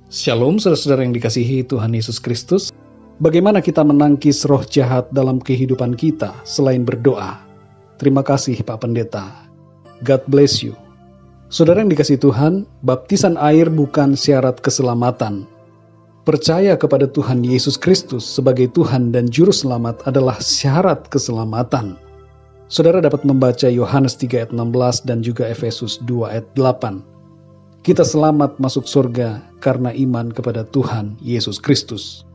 Shalom saudara-saudara yang dikasihi Tuhan Yesus Kristus. Bagaimana kita menangkis roh jahat dalam kehidupan kita selain berdoa? Terima kasih Pak Pendeta. God bless you. Saudara yang dikasihi Tuhan, baptisan air bukan syarat keselamatan. Percaya kepada Tuhan Yesus Kristus sebagai Tuhan dan Juru Selamat adalah syarat keselamatan. Saudara dapat membaca Yohanes 3 ayat 16 dan juga Efesus 2 ayat 8. Kita selamat masuk surga karena iman kepada Tuhan Yesus Kristus.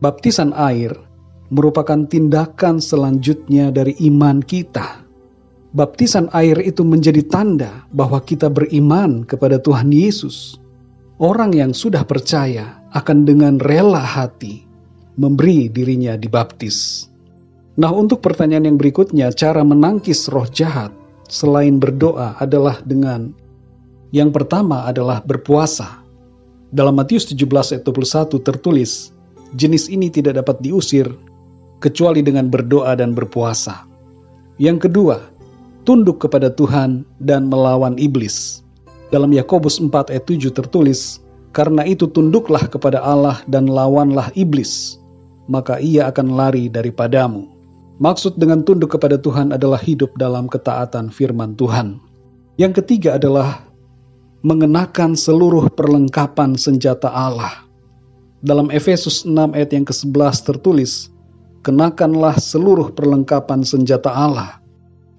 Baptisan air merupakan tindakan selanjutnya dari iman kita. Baptisan air itu menjadi tanda bahwa kita beriman kepada Tuhan Yesus. Orang yang sudah percaya akan dengan rela hati memberi dirinya dibaptis. Nah, untuk pertanyaan yang berikutnya, cara menangkis roh jahat selain berdoa adalah dengan yang pertama adalah berpuasa. Dalam Matius 17 ayat 21 tertulis, jenis ini tidak dapat diusir kecuali dengan berdoa dan berpuasa. Yang kedua, tunduk kepada Tuhan dan melawan iblis. Dalam Yakobus 4 ayat 7 tertulis, karena itu tunduklah kepada Allah dan lawanlah iblis, maka ia akan lari daripadamu. Maksud dengan tunduk kepada Tuhan adalah hidup dalam ketaatan firman Tuhan. Yang ketiga adalah mengenakan seluruh perlengkapan senjata Allah. Dalam Efesus 6 ayat yang ke-11 tertulis, kenakanlah seluruh perlengkapan senjata Allah,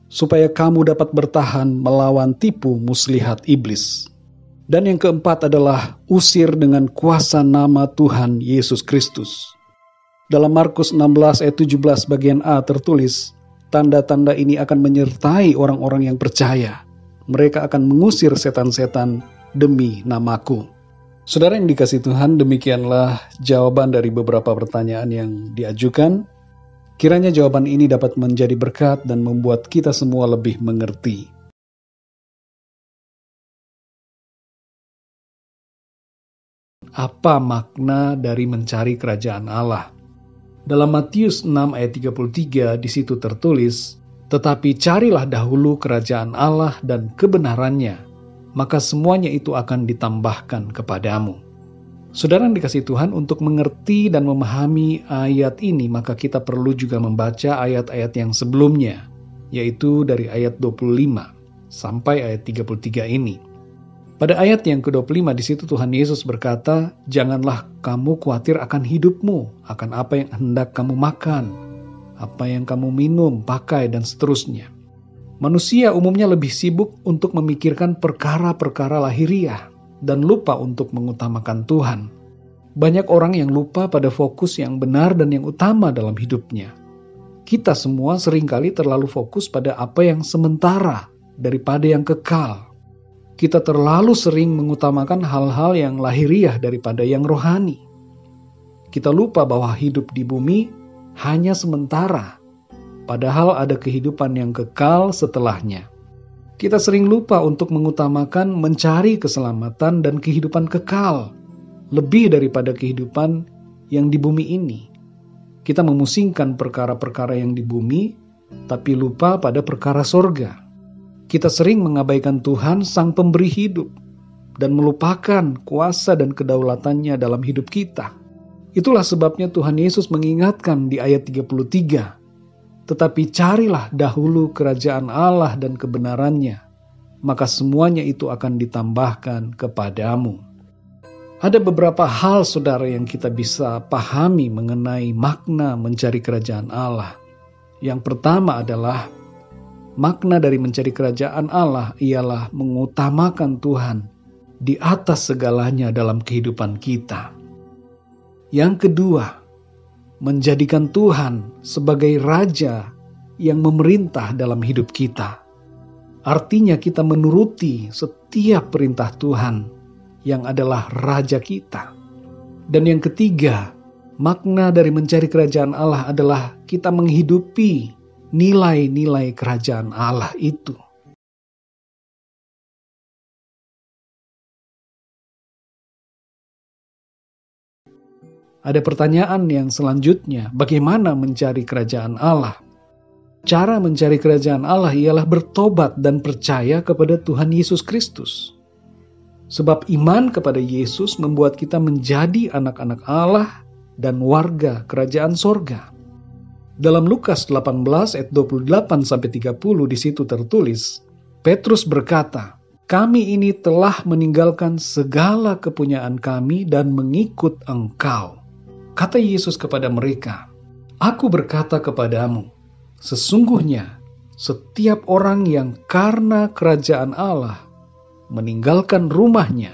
supaya kamu dapat bertahan melawan tipu muslihat iblis. Dan yang keempat adalah usir dengan kuasa nama Tuhan Yesus Kristus. Dalam Markus 16 ayat 17 bagian A tertulis, tanda-tanda ini akan menyertai orang-orang yang percaya. Mereka akan mengusir setan-setan demi namaku. Saudara yang dikasihi Tuhan, demikianlah jawaban dari beberapa pertanyaan yang diajukan. Kiranya jawaban ini dapat menjadi berkat dan membuat kita semua lebih mengerti. Apa makna dari mencari kerajaan Allah? Dalam Matius 6 ayat 33 di situ tertulis, tetapi carilah dahulu kerajaan Allah dan kebenarannya, maka semuanya itu akan ditambahkan kepadamu. Saudara yang dikasihi Tuhan, untuk mengerti dan memahami ayat ini, maka kita perlu juga membaca ayat-ayat yang sebelumnya, yaitu dari ayat 25 sampai ayat 33 ini. Pada ayat yang ke-25 di situ Tuhan Yesus berkata, janganlah kamu khawatir akan hidupmu, akan apa yang hendak kamu makan, apa yang kamu minum, pakai, dan seterusnya. Manusia umumnya lebih sibuk untuk memikirkan perkara-perkara lahiriah dan lupa untuk mengutamakan Tuhan. Banyak orang yang lupa pada fokus yang benar dan yang utama dalam hidupnya. Kita semua seringkali terlalu fokus pada apa yang sementara daripada yang kekal. Kita terlalu sering mengutamakan hal-hal yang lahiriah daripada yang rohani. Kita lupa bahwa hidup di bumi hanya sementara, padahal ada kehidupan yang kekal setelahnya. Kita sering lupa untuk mengutamakan mencari keselamatan dan kehidupan kekal, lebih daripada kehidupan yang di bumi ini. Kita memusingkan perkara-perkara yang di bumi, tapi lupa pada perkara sorga. Kita sering mengabaikan Tuhan, Sang Pemberi hidup, dan melupakan kuasa dan kedaulatannya dalam hidup kita. Itulah sebabnya Tuhan Yesus mengingatkan di ayat 33, tetapi carilah dahulu kerajaan Allah dan kebenarannya, maka semuanya itu akan ditambahkan kepadamu. Ada beberapa hal saudara yang kita bisa pahami mengenai makna mencari kerajaan Allah. Yang pertama adalah makna dari mencari kerajaan Allah ialah mengutamakan Tuhan di atas segalanya dalam kehidupan kita. Yang kedua, menjadikan Tuhan sebagai Raja yang memerintah dalam hidup kita. Artinya kita menuruti setiap perintah Tuhan yang adalah Raja kita. Dan yang ketiga, makna dari mencari kerajaan Allah adalah kita menghidupi nilai-nilai kerajaan Allah itu. Ada pertanyaan yang selanjutnya, bagaimana mencari kerajaan Allah? Cara mencari kerajaan Allah ialah bertobat dan percaya kepada Tuhan Yesus Kristus. Sebab iman kepada Yesus membuat kita menjadi anak-anak Allah dan warga kerajaan sorga. Dalam Lukas 18 ayat 28-30 di situ tertulis, Petrus berkata, "Kami ini telah meninggalkan segala kepunyaan kami dan mengikut Engkau." Kata Yesus kepada mereka, "Aku berkata kepadamu, sesungguhnya setiap orang yang karena kerajaan Allah meninggalkan rumahnya,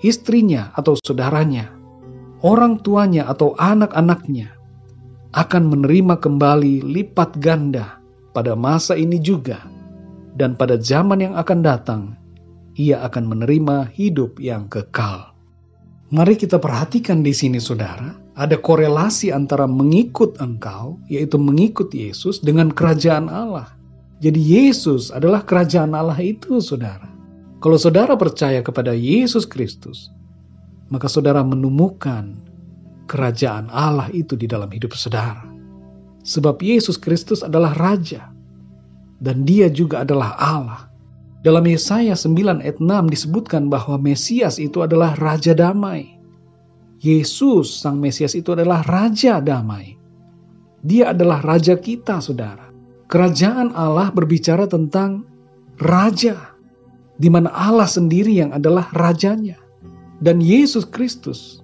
istrinya atau saudaranya, orang tuanya atau anak-anaknya, akan menerima kembali lipat ganda pada masa ini juga, dan pada zaman yang akan datang, ia akan menerima hidup yang kekal." Mari kita perhatikan di sini, saudara, ada korelasi antara mengikut Engkau, yaitu mengikut Yesus, dengan kerajaan Allah. Jadi Yesus adalah kerajaan Allah itu, saudara. Kalau saudara percaya kepada Yesus Kristus, maka saudara menemukan kerajaan Allah itu di dalam hidup saudara. Sebab Yesus Kristus adalah Raja, dan Dia juga adalah Allah. Dalam Yesaya 9 ayat 6 disebutkan bahwa Mesias itu adalah Raja Damai. Yesus, Sang Mesias itu adalah Raja Damai. Dia adalah Raja kita, saudara. Kerajaan Allah berbicara tentang Raja, di mana Allah sendiri yang adalah Rajanya. Dan Yesus Kristus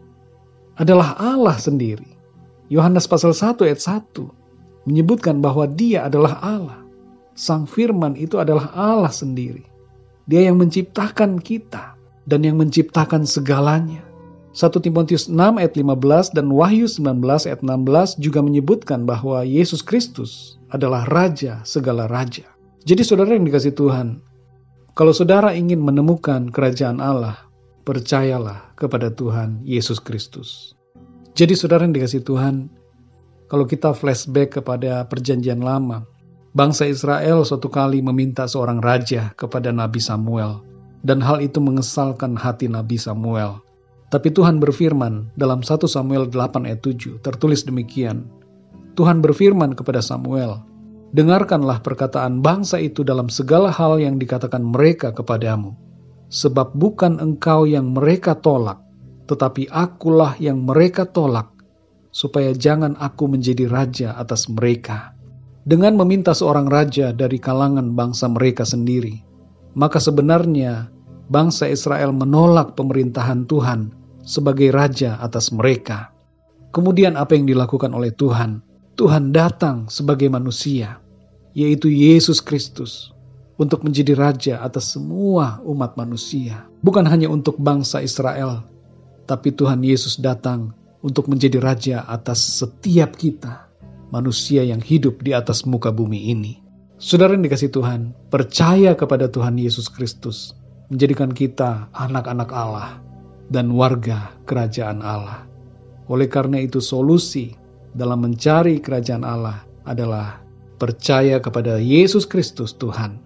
adalah Allah sendiri. Yohanes pasal 1 ayat 1 menyebutkan bahwa Dia adalah Allah. Sang Firman itu adalah Allah sendiri. Dia yang menciptakan kita dan yang menciptakan segalanya. 1 Timotius 6 ayat 15 dan Wahyu 19 ayat 16 juga menyebutkan bahwa Yesus Kristus adalah Raja segala Raja. Jadi saudara yang dikasihi Tuhan, kalau saudara ingin menemukan kerajaan Allah, percayalah kepada Tuhan Yesus Kristus. Jadi saudara yang dikasihi Tuhan, kalau kita flashback kepada perjanjian lama, bangsa Israel suatu kali meminta seorang raja kepada Nabi Samuel, dan hal itu mengesalkan hati Nabi Samuel. Tapi Tuhan berfirman dalam 1 Samuel 8 ayat 7, tertulis demikian, Tuhan berfirman kepada Samuel, "Dengarkanlah perkataan bangsa itu dalam segala hal yang dikatakan mereka kepadamu, sebab bukan engkau yang mereka tolak, tetapi akulah yang mereka tolak, supaya jangan aku menjadi raja atas mereka." Dengan meminta seorang raja dari kalangan bangsa mereka sendiri, maka sebenarnya bangsa Israel menolak pemerintahan Tuhan sebagai raja atas mereka. Kemudian apa yang dilakukan oleh Tuhan? Tuhan datang sebagai manusia, yaitu Yesus Kristus, untuk menjadi raja atas semua umat manusia. Bukan hanya untuk bangsa Israel, tapi Tuhan Yesus datang untuk menjadi raja atas setiap kita, manusia yang hidup di atas muka bumi ini. Saudara yang dikasihi Tuhan, percaya kepada Tuhan Yesus Kristus menjadikan kita anak-anak Allah dan warga kerajaan Allah. Oleh karena itu solusi dalam mencari kerajaan Allah adalah percaya kepada Yesus Kristus Tuhan,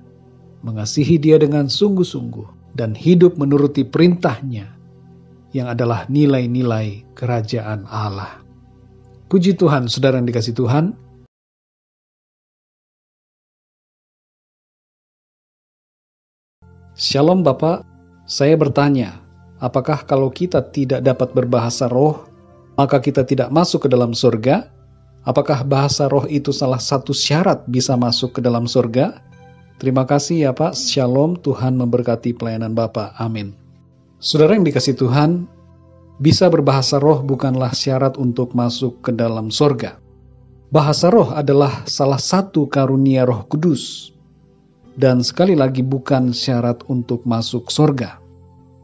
mengasihi Dia dengan sungguh-sungguh, dan hidup menuruti perintah-Nya yang adalah nilai-nilai kerajaan Allah. Puji Tuhan, saudara yang dikasihi Tuhan. Shalom Bapak, saya bertanya, apakah kalau kita tidak dapat berbahasa roh, maka kita tidak masuk ke dalam surga? Apakah bahasa roh itu salah satu syarat bisa masuk ke dalam surga? Terima kasih ya Pak, Shalom, Tuhan memberkati pelayanan Bapak, amin. Saudara yang dikasihi Tuhan, bisa berbahasa roh bukanlah syarat untuk masuk ke dalam surga. Bahasa roh adalah salah satu karunia Roh Kudus, dan sekali lagi bukan syarat untuk masuk surga.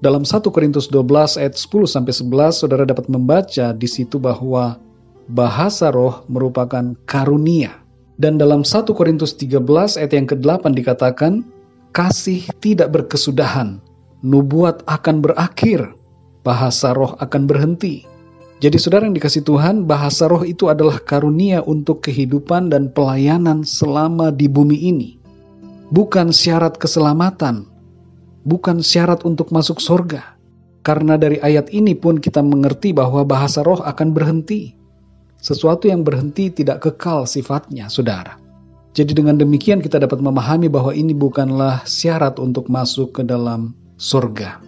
Dalam 1 Korintus 12 ayat 10-11, saudara dapat membaca di situ bahwa bahasa roh merupakan karunia. Dan dalam 1 Korintus 13 ayat yang ke-8 dikatakan, kasih tidak berkesudahan, nubuat akan berakhir, bahasa roh akan berhenti. Jadi saudara yang dikasihi Tuhan, bahasa roh itu adalah karunia untuk kehidupan dan pelayanan selama di bumi ini. Bukan syarat keselamatan, bukan syarat untuk masuk surga. Karena dari ayat ini pun kita mengerti bahwa bahasa roh akan berhenti. Sesuatu yang berhenti tidak kekal sifatnya, saudara. Jadi dengan demikian kita dapat memahami bahwa ini bukanlah syarat untuk masuk ke dalam surga.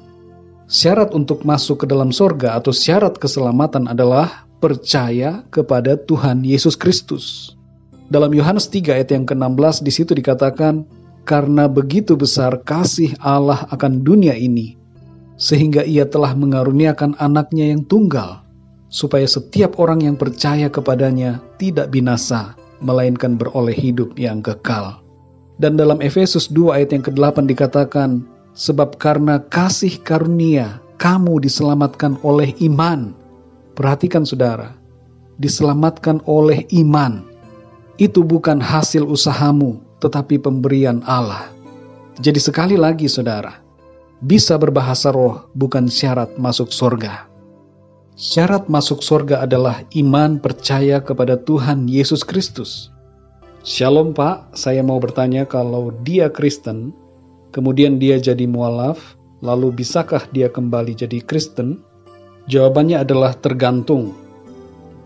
Syarat untuk masuk ke dalam sorga atau syarat keselamatan adalah percaya kepada Tuhan Yesus Kristus. Dalam Yohanes 3 ayat yang ke-16 di situ dikatakan, karena begitu besar kasih Allah akan dunia ini, sehingga ia telah mengaruniakan anaknya yang tunggal, supaya setiap orang yang percaya kepadanya tidak binasa, melainkan beroleh hidup yang kekal. Dan dalam Efesus 2 ayat yang ke-8 dikatakan, sebab karena kasih karunia kamu diselamatkan oleh iman. Perhatikan saudara, diselamatkan oleh iman. Itu bukan hasil usahamu, tetapi pemberian Allah. Jadi sekali lagi saudara, bisa berbahasa roh bukan syarat masuk surga. Syarat masuk surga adalah iman percaya kepada Tuhan Yesus Kristus. Shalom Pak, saya mau bertanya, kalau dia Kristen, kemudian dia jadi mualaf, lalu bisakah dia kembali jadi Kristen? Jawabannya adalah tergantung.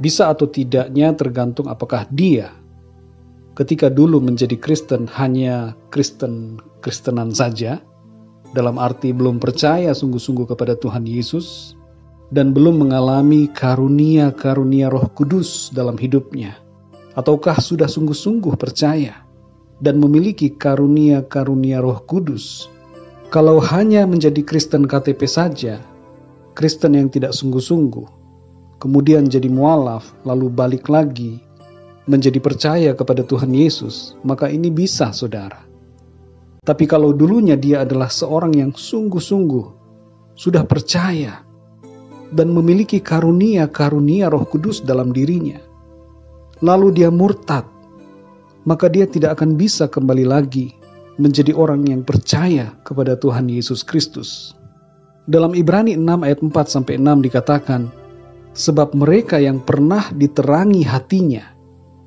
Bisa atau tidaknya tergantung apakah dia ketika dulu menjadi Kristen hanya Kristenan saja, dalam arti belum percaya sungguh-sungguh kepada Tuhan Yesus, dan belum mengalami karunia-karunia Roh Kudus dalam hidupnya, ataukah sudah sungguh-sungguh percaya dan memiliki karunia-karunia Roh Kudus. Kalau hanya menjadi Kristen KTP saja, Kristen yang tidak sungguh-sungguh, kemudian jadi mualaf, lalu balik lagi menjadi percaya kepada Tuhan Yesus, maka ini bisa saudara. Tapi kalau dulunya dia adalah seorang yang sungguh-sungguh sudah percaya dan memiliki karunia-karunia Roh Kudus dalam dirinya, lalu dia murtad, maka dia tidak akan bisa kembali lagi menjadi orang yang percaya kepada Tuhan Yesus Kristus. Dalam Ibrani 6 ayat 4-6 dikatakan, sebab mereka yang pernah diterangi hatinya,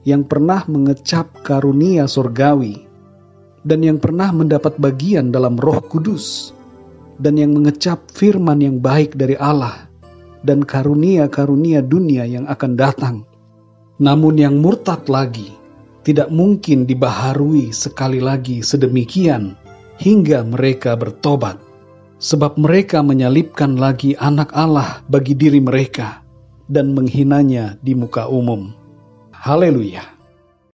yang pernah mengecap karunia surgawi, dan yang pernah mendapat bagian dalam Roh Kudus, dan yang mengecap firman yang baik dari Allah, dan karunia-karunia dunia yang akan datang. Namun yang murtad lagi, tidak mungkin dibaharui sekali lagi sedemikian hingga mereka bertobat. Sebab mereka menyalibkan lagi anak Allah bagi diri mereka dan menghinanya di muka umum. Haleluya.